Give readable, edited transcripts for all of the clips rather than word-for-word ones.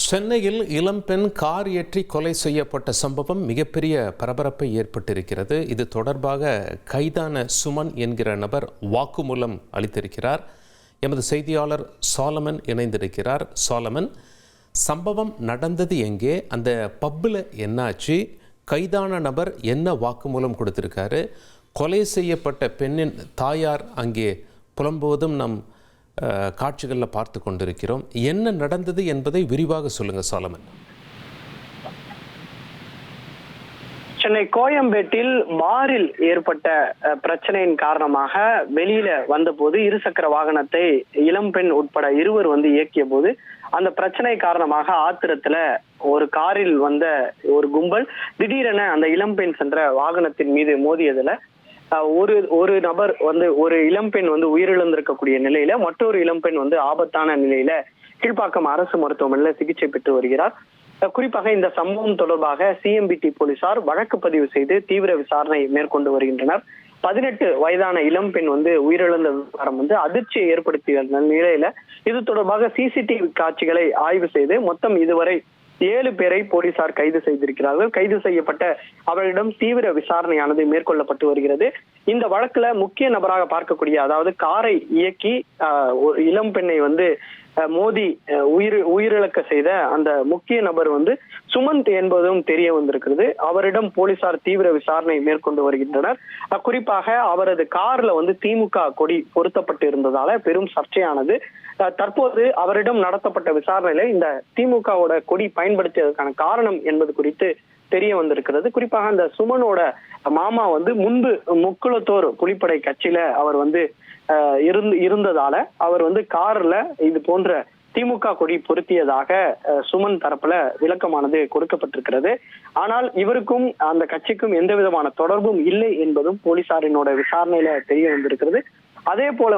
சென்னையில் இளம்பெண் கார் ஏற்றி கொலை செய்யப்பட்ட சம்பவம் மிகப்பெரிய பரபரப்பை ஏற்பட்டிருக்கிறது. இது தொடர்பாக கைதான சுமன் என்கிற நபர் வாக்குமூலம் அளித்திருக்கிறார். எமது செய்தியாளர் சாலமன் இணைந்திருக்கிறார். சாலமன், சம்பவம் நடந்தது எங்கே? அந்த பப்பில் என்னாச்சு? கைதான நபர் என்ன வாக்குமூலம் கொடுத்திருக்காரு? கொலை செய்யப்பட்ட பெண்ணின் தாயார் அங்கே புலம்புவதும் நம் காட்சிகளில் பார்த்து கொண்டிருக்கிறோம். என்ன நடந்தது என்பதை விரிவாக சொல்லுங்க சாலமன். சென்னை கோயம்பேட்டில் பாரில் ஏற்பட்ட பிரச்சனையின் காரணமாக வெளியில வந்தபோது இருசக்கர வாகனத்தை இளம்பெண் உட்பட இருவர் இயக்கிய போது அந்த பிரச்சனை காரணமாக ஆத்திரத்துல ஒரு காரில் வந்த ஒரு கும்பல் திடீரென அந்த இளம்பெண் சென்ற வாகனத்தின் மீது மோதியதுல ஒரு நபர் ஒரு இளம்பெண் உயிரிழந்திருக்கக்கூடிய நிலையில மற்றொரு இளம்பெண் ஆபத்தான நிலையில கீழ்ப்பாக்கம் அரசு மருத்துவமனையில சிகிச்சை பெற்று வருகிறார். குறிப்பாக இந்த சம்பவம் தொடர்பாக சிஎம்பிடி போலீசார் வழக்கு பதிவு செய்து தீவிர விசாரணை மேற்கொண்டு வருகின்றனர். 18 வயதான இளம்பெண் உயிரிழந்த விவகாரம் அதிர்ச்சியை ஏற்படுத்திய நிலையில இது தொடர்பாக சிசிடிவி காட்சிகளை ஆய்வு செய்து மொத்தம் இதுவரை 7 பேரை போலீசார் கைது செய்திருக்கிறார்கள். கைது செய்யப்பட்ட அவர்களிடம் தீவிர விசாரணையானது மேற்கொள்ளப்பட்டு வருகிறது. இந்த வழக்குல முக்கிய நபராக பார்க்கக்கூடிய, அதாவது காரை இயக்கி ஒரு இளம் பெண்ணை மோதி உயிரிழக்க செய்த அந்த முக்கிய நபர் சுமந்த் என்பதும் தெரிய வந்திருக்கிறது. அவரிடம் போலீசார் தீவிர விசாரணை மேற்கொண்டு வருகின்றனர். குறிப்பாக அவரது கார்ல திமுக கொடி பொருத்தப்பட்டு இருந்ததால பெரும் சர்ச்சையானது. தற்போது அவரிடம் நடத்தப்பட்ட விசாரணையில இந்த திமுகவோட கொடி பயன்படுத்தியதற்கான காரணம் என்பது குறித்து தெரிய வந்திருக்கிறது. குறிப்பாக அந்த சுமனோட மாமா முன்பு முக்குளத்தோர் புலிப்படை கட்சியில அவர் இருந்ததால அவர் கார்ல இது போன்ற திமுக கொடி பொருத்தியதாக சுமன் தரப்புல விளக்கமானது கொடுக்கப்பட்டிருக்கிறது. ஆனால் இவருக்கும் அந்த கட்சிக்கும் எந்த விதமான தொடர்பும் இல்லை என்பதும் போலீசாரினோட விசாரணையில தெரிய வந்திருக்கிறது. அதே போல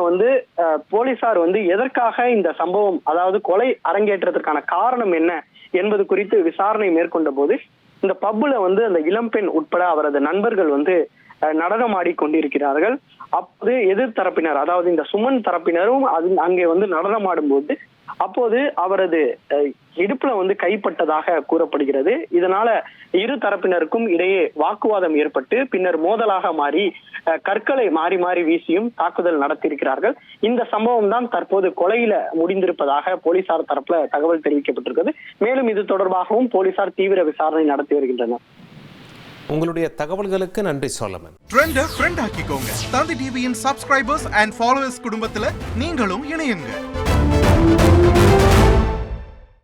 போலீசார் எதற்காக இந்த சம்பவம், அதாவது கொலை அரங்கேற்றத்திற்கான காரணம் என்ன என்பது குறித்து விசாரணை மேற்கொண்ட போது இந்த பப்புல அந்த இளம்பெண் உட்பட அவரது நண்பர்கள் நடனமாடி கொண்டிருக்கிறார்கள். அப்போது எதிர் தரப்பினர், அதாவது இந்த சுமன் தரப்பினரும் அங்கே நடனமாடும் போது அப்போது அவரது இடுப்புல கைப்பட்டதாக கூறப்படுகிறது. இதனால இரு தரப்பினருக்கும் இடையே வாக்குவாதம் ஏற்பட்டு பின்னர் மோதலாக மாறி கற்களை மாறி மாறி வீசியும் தாக்குதல் நடத்தியிருக்கிறார்கள். இந்த சம்பவம் தான் தற்போது கொலையில முடிந்திருப்பதாக போலீசார் தரப்புல தகவல் தெரிவிக்கப்பட்டிருக்கிறது. மேலும் இது தொடர்பாகவும் போலீசார் தீவிர விசாரணை நடத்தி வருகின்றனர். உங்களுடைய தகவல்களுக்கு நன்றி சாலமன். ட்ரெண்ட் ஆக்கிக்கோங்க. தந்தி டிவியின் சப்ஸ்கிரைபர்ஸ் அண்ட் ஃபாலோவர்ஸ் குடும்பத்துல நீங்களும் இணையுங்க.